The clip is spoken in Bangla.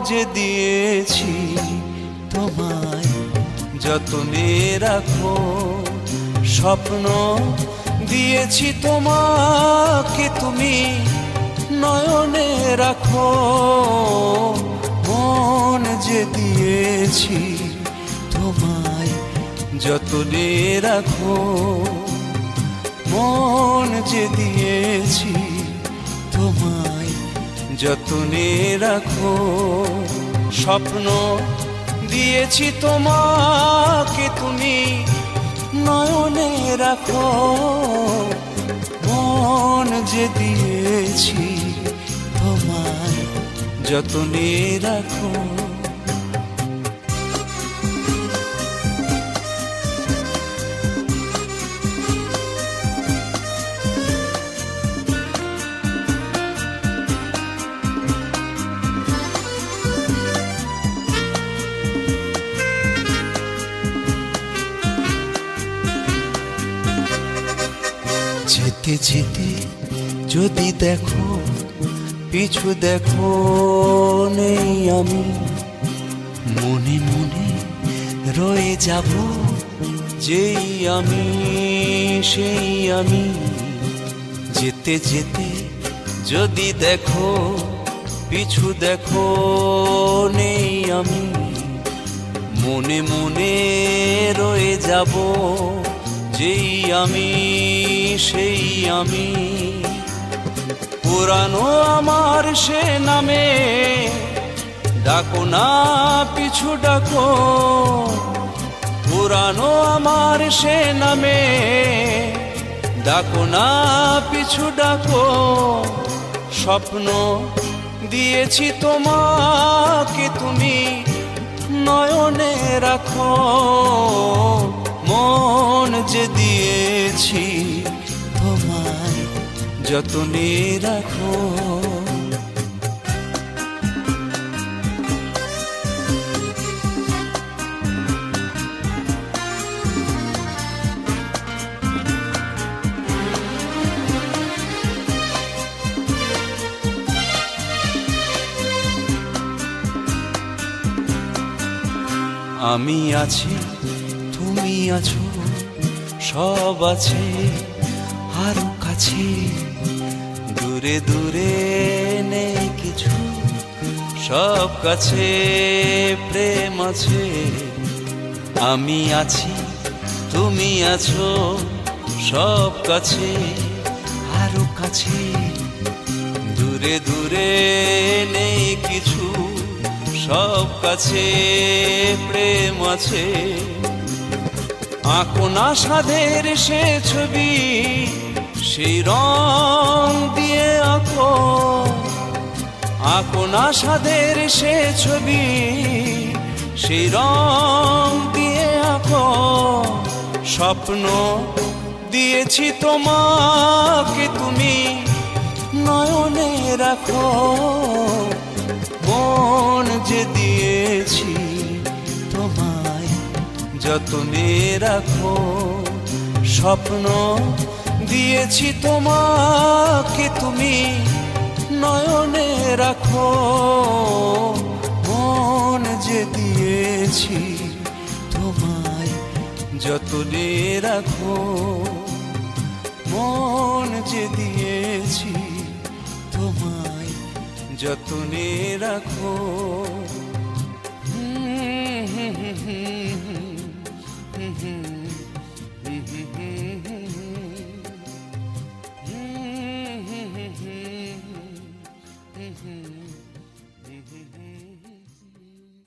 যে দিয়েছি তোমায় যতনে রাখো, স্বপ্ন দিয়েছি তোমাকে তুমি নয়নে রাখো। মন যে দিয়েছি তোমায় যতনে রাখো, মন যে দিয়েছি তোমায় যতনে রাখো। স্বপ্ন দিয়েছি তোমাকে তুমি নয়নে রাখো। মন যে দিয়েছি তোমায় যতনে রাখো। যেতে যেতে যদি দেখো পিছু দেখো নেই আমি, মনে মনে রয়ে যাব যেই আমি সেই আমি। যেতে যেতে যদি দেখো পিছু দেখো নেই আমি, মনে মনে রয়ে যাব যেই আমি সেই আমি। পুরানো আমার সে নামে ডাকো না পিছু ডাকো, পুরানো আমার সে নামে ডাকো না পিছু ডাকো। স্বপ্ন দিয়েছি তোমাকে তুমি নয়নে রাখো। মন যে দিয়েছি তোমায় যতনে রাখো। আমি আছি তুমি আছো, সব আছে আরো কাছে। দূরে দূরে নেই কিছু, সব কাছে প্রেম আছে। আমি আছি তুমি আছো, সব কাছে আরো কাছে। দূরে দূরে নেই কিছু, সব কাছে প্রেম আছে। আঁকো না সাধের সে ছবি, সেই রং দিয়ে আঁকো। আঁকো না সাধের সে ছবি, সেই রং দিয়ে আঁকো। স্বপ্ন দিয়েছি তোমাকে তুমি নয়নে রাখো। মন যে দিয়েছি তোমায় যতনে রাখো। স্বপ্ন দিয়েছি তোমাকে তুমি নয়নে রাখো। মন যে দিয়েছি তোমায় যতনে রাখো। মন যে দিয়েছি তোমায় যতনে রাখো। হুম হুম হুম হুম হুম হুম।